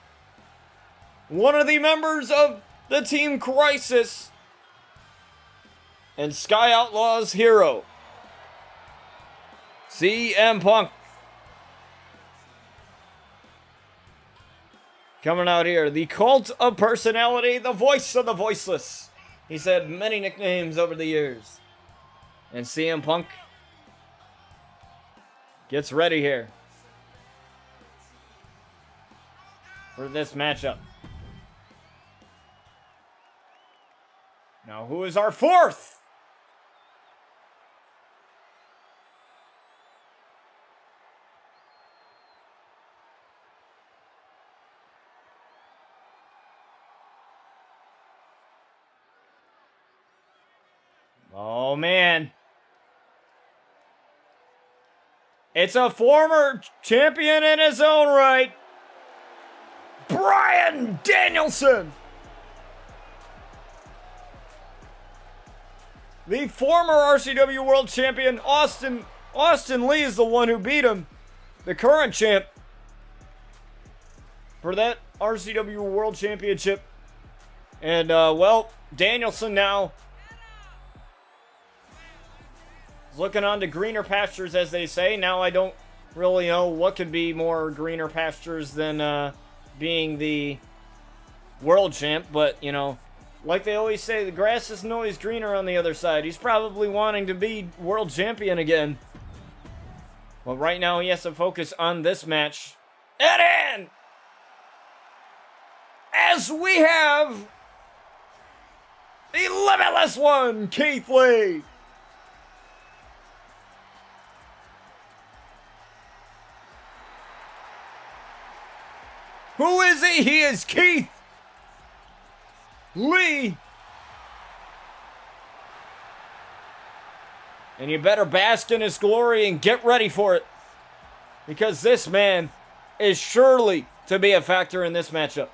One of the members of the Team Crisis. And Sky Outlaws hero. CM Punk. Coming out here, the cult of personality, the voice of the voiceless. He's had many nicknames over the years. And CM Punk gets ready here for this matchup. Now, who is our fourth? Oh, man. It's a former champion in his own right. Bryan Danielson. The former RCW World Champion, Austin Lee, is the one who beat him. The current champ for that RCW World Championship. And, well, Danielson now looking on to greener pastures, as they say. Now I don't really know what could be more greener pastures than being the world champ, but, you know, like they always say, the grass isn't always greener on the other side. He's probably wanting to be world champion again. But right now he has to focus on this match. And as we have the Limitless One, Keith Lee. Who is he? He is Keith Lee. And you better bask in his glory and get ready for it, because this man is surely to be a factor in this matchup.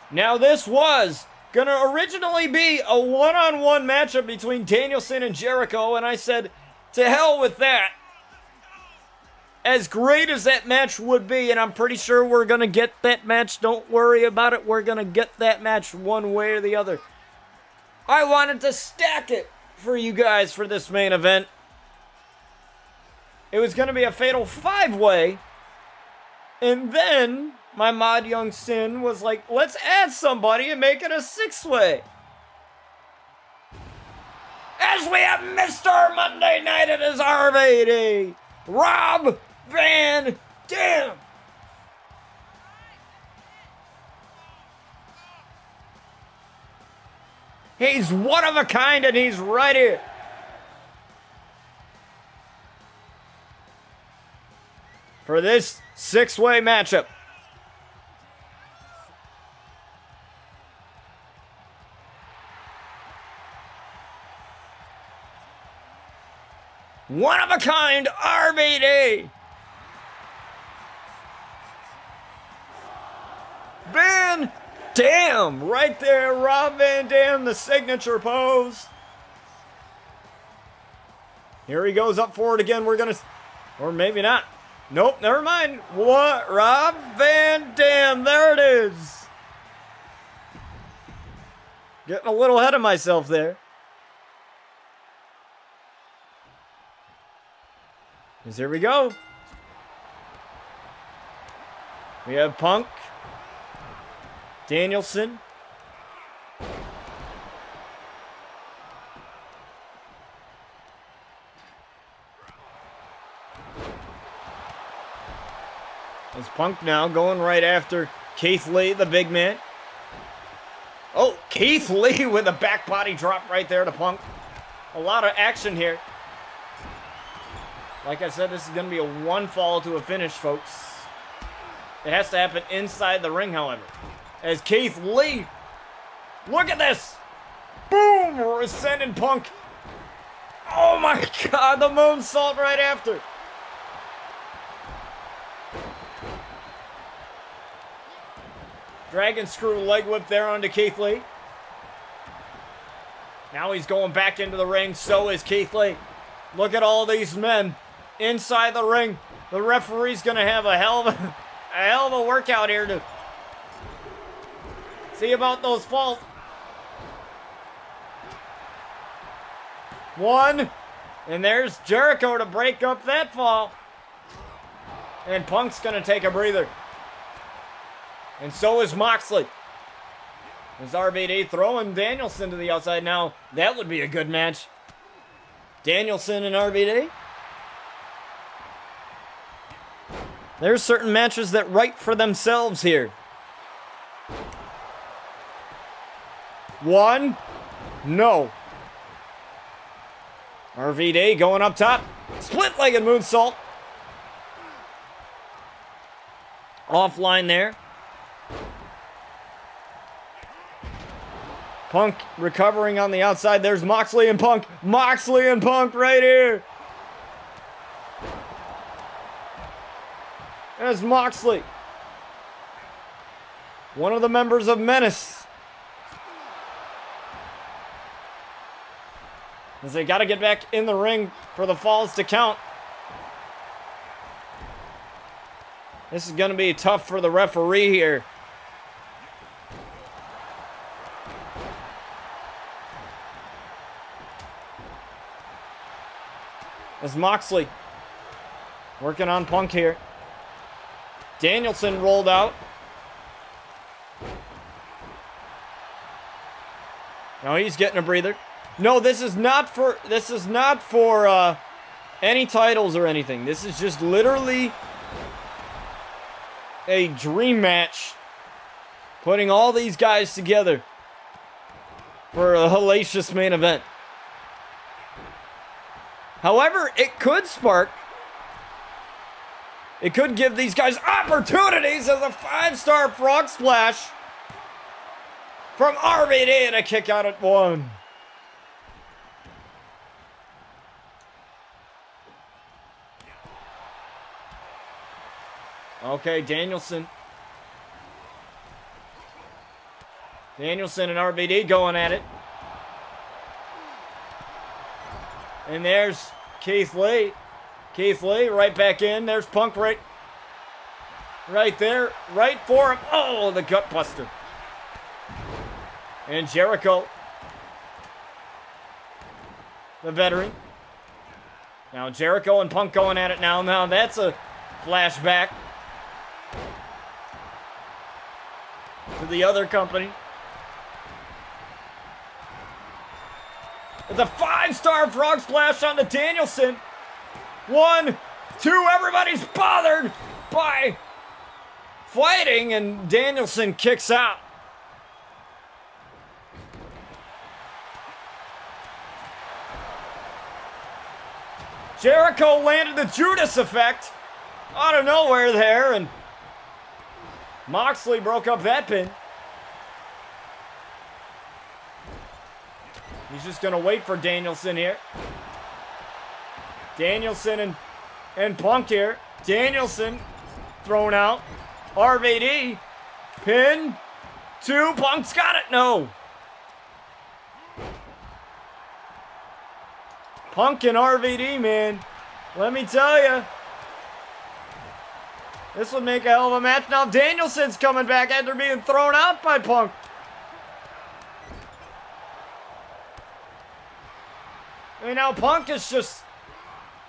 Now, this was going to originally be a one-on-one matchup between Danielson and Jericho, and I said, to hell with that. As great as that match would be, and I'm pretty sure we're going to get that match, don't worry about it, we're going to get that match one way or the other. I wanted to stack it for you guys for this main event. It was going to be a fatal 5-way, and then my mod Young Sin was like, let's add somebody and make it a 6-way. As we have Mr. Monday Night, it is RVD, Rob Van Dam. He's one of a kind, and he's right here. For this 6-way matchup. One of a kind, RVD. Van Dam, right there, Rob Van Dam, the signature pose. Here he goes up for it again. We're gonna, or maybe not. Nope, never mind. What? Rob Van Dam, there it is. Getting a little ahead of myself there. Because here we go. We have Punk, Danielson, it's Punk now going right after Keith Lee, the big man. Oh, Keith Lee with a back body drop right there to Punk. A lot of action here. Like I said, this is going to be a one fall to a finish, folks. It has to happen inside the ring, however. As Keith Lee, look at this. Boom, we're sending Punk. Oh my God, the moonsault right after. Dragon screw leg whip there onto Keith Lee. Now he's going back into the ring, so is Keith Lee. Look at all these men inside the ring. The referee's gonna have a hell of a workout here to see about those falls. One, and there's Jericho to break up that fall. And Punk's gonna take a breather. And so is Moxley. There's RVD throwing Danielson to the outside. Now, that would be a good match. Danielson and RVD. There's certain matches that write for themselves here. One. No. RVD going up top. Split-legged moonsault. Offline there. Punk recovering on the outside. There's Moxley and Punk. Moxley and Punk right here. There's Moxley. One of the members of Menace. As they got to get back in the ring for the falls to count. This is going to be tough for the referee here. As Moxley working on Punk here. Danielson rolled out. Now he's getting a breather. No, this is not for any titles or anything. This is just literally a dream match, putting all these guys together for a hellacious main event. However, it could give these guys opportunities as a 5-star frog splash from RVD and a kick out at 1. Okay, Danielson. Danielson and RVD going at it. And there's Keith Lee. Keith Lee right back in. There's Punk right there. Right for him. Oh, the gut buster. And Jericho. The veteran. Now Jericho and Punk going at it now. Now that's a flashback to the other company. It's a 5-star frog splash on the Danielson. 1, 2, everybody's bothered by fighting, and Danielson kicks out. Jericho landed the Judas effect out of nowhere there, and Moxley broke up that pin. He's just going to wait for Danielson here. Danielson and Punk here. Danielson thrown out. RVD. Pin. 2. Punk's got it. No. Punk and RVD, man. Let me tell you. This would make a hell of a match. Now Danielson's coming back after being thrown out by Punk. And now Punk is just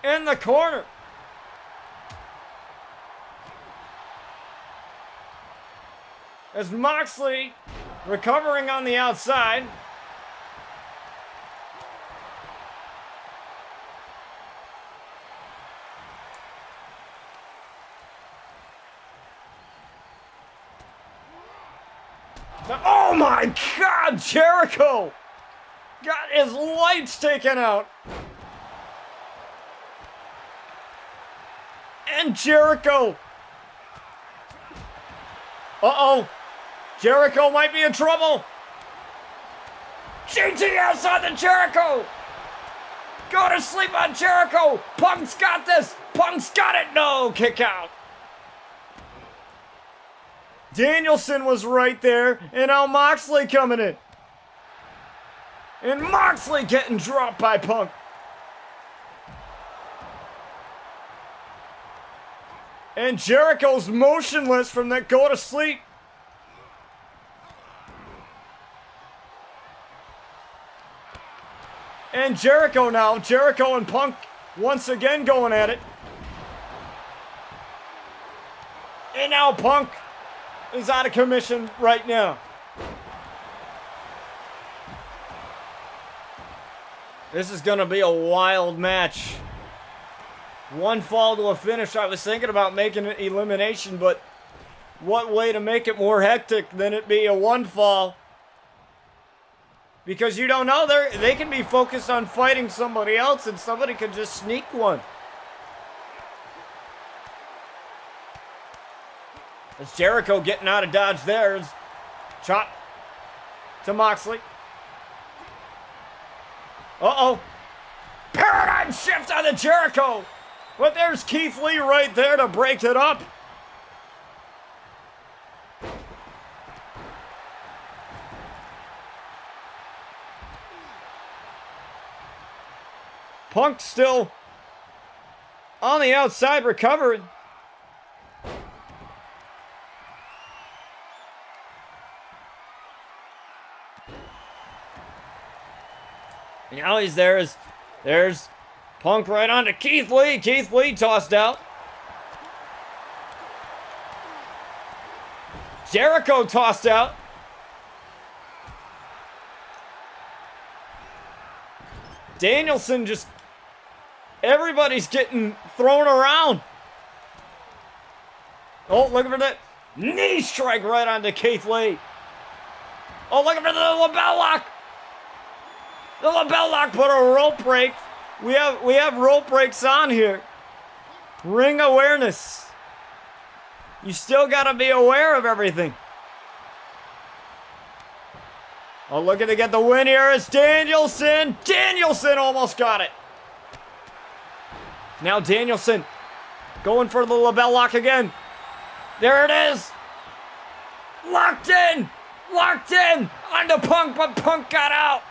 in the corner. As Moxley recovering on the outside. Oh my God, Jericho got his lights taken out. And Jericho. Uh-oh. Jericho might be in trouble. GTS on the Jericho. Go to sleep on Jericho. Punk's got this. Punk's got it. No, kick out. Danielson was right there, and now Moxley coming in. And Moxley getting dropped by Punk. And Jericho's motionless from that go to sleep. And Jericho now. Jericho and Punk once again going at it. And now Punk is out of commission right now. This is going to be a wild match. One fall to a finish. I was thinking about making an elimination, but what way to make it more hectic than it be a one fall? Because you don't know, they can be focused on fighting somebody else and somebody could just sneak one. As Jericho getting out of dodge there. Is chop to Moxley. Uh-oh. Paradigm shift on the Jericho. But there's Keith Lee right there to break it up. Punk still on the outside recovering. Now he's there's Punk right onto Keith Lee. Keith Lee tossed out. Jericho tossed out. Danielson just... Everybody's getting thrown around. Oh, looking for that knee strike right onto Keith Lee. Oh, looking for the lapel lock. The lapel lock, put a rope break. We have rope breaks on here. Ring awareness. You still gotta be aware of everything. Oh, looking to get the win here is Danielson. Danielson almost got it. Now Danielson going for the lapel lock again. There it is. Locked in. Locked in. Onto Punk, but Punk got out.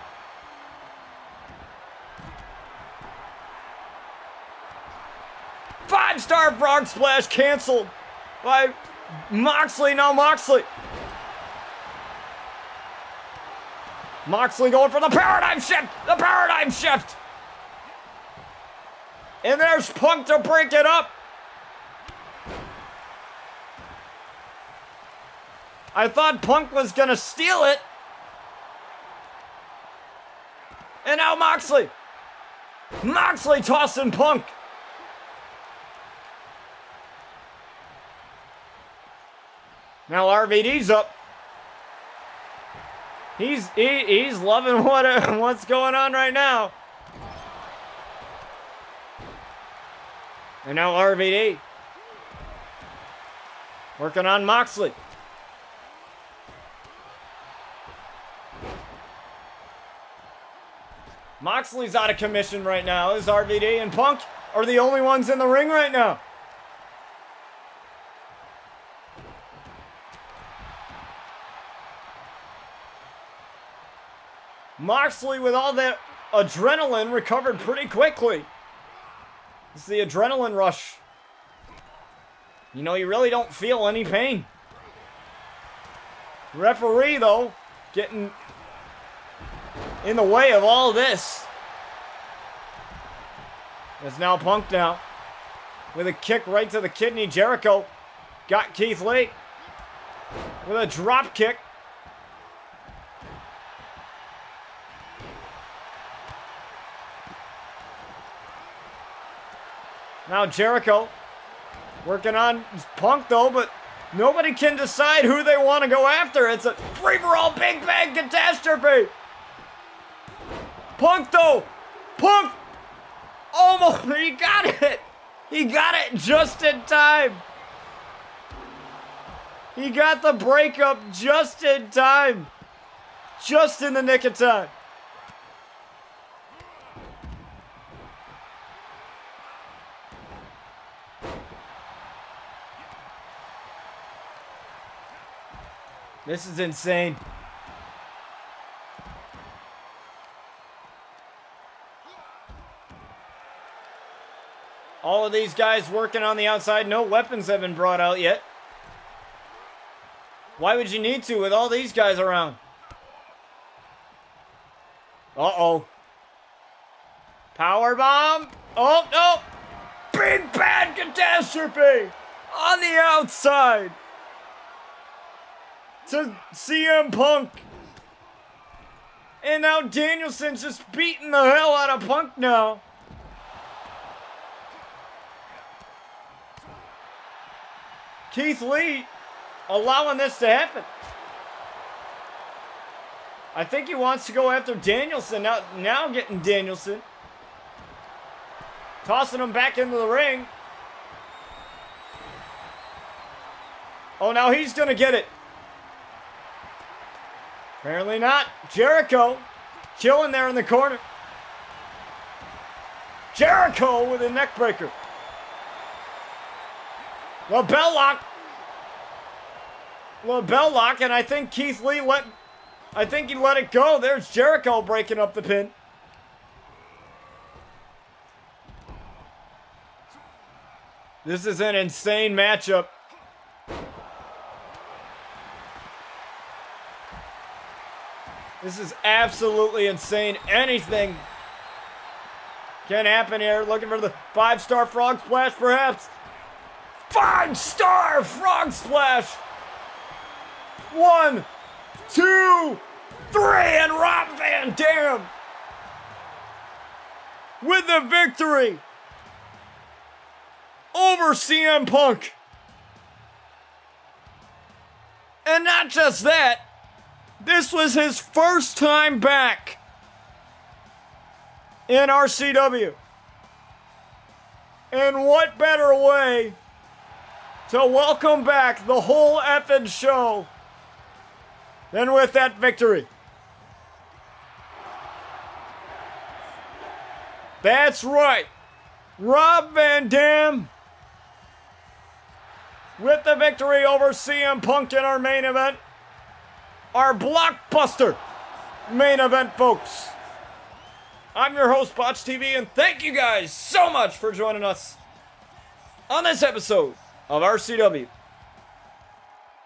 Five-star frog splash canceled by Moxley. Now Moxley. Moxley going for the paradigm shift. The paradigm shift. And there's Punk to break it up. I thought Punk was going to steal it. And now Moxley. Moxley tossing Punk. Now RVD's up. He's loving what's going on right now. And now RVD working on Moxley. Moxley's out of commission right now. Is RVD and Punk are the only ones in the ring right now. Moxley, with all that adrenaline, recovered pretty quickly. It's the adrenaline rush. You know, you really don't feel any pain. Referee, though, getting in the way of all this. It's now Punk now. With a kick right to the kidney. Jericho got Keith Lee with a drop kick. Now Jericho working on Punk, though, but nobody can decide who they want to go after. It's a free-for-all Big Bang catastrophe. Punk, though. Punk almost, he got it. He got it just in time. He got the breakup just in time. Just in the nick of time. This is insane. All of these guys working on the outside. No weapons have been brought out yet. Why would you need to with all these guys around? Uh-oh. Powerbomb. Oh, no. Big bad catastrophe on the outside. To CM Punk. And now Danielson's just beating the hell out of Punk now. Keith Lee allowing this to happen. I think he wants to go after Danielson. Now getting Danielson. Tossing him back into the ring. Oh, now he's going to get it. Apparently not. Jericho chilling there in the corner. Jericho with a neck breaker. LeBell lock. LeBell lock, and I think Keith Lee let it go. There's Jericho breaking up the pin. This is an insane matchup. This is absolutely insane. Anything Can happen here. Looking for the 5-star frog splash, perhaps. 5-star frog splash. 1, 2, 3, and Rob Van Dam with the victory over CM Punk. And not just that, this was his first time back in RCW. And what better way to welcome back the whole effing show than with that victory? That's right. Rob Van Dam with the victory over CM Punk in our main event. Our blockbuster main event, folks. I'm your host, Botch TV, and thank you guys so much for joining us on this episode of RCW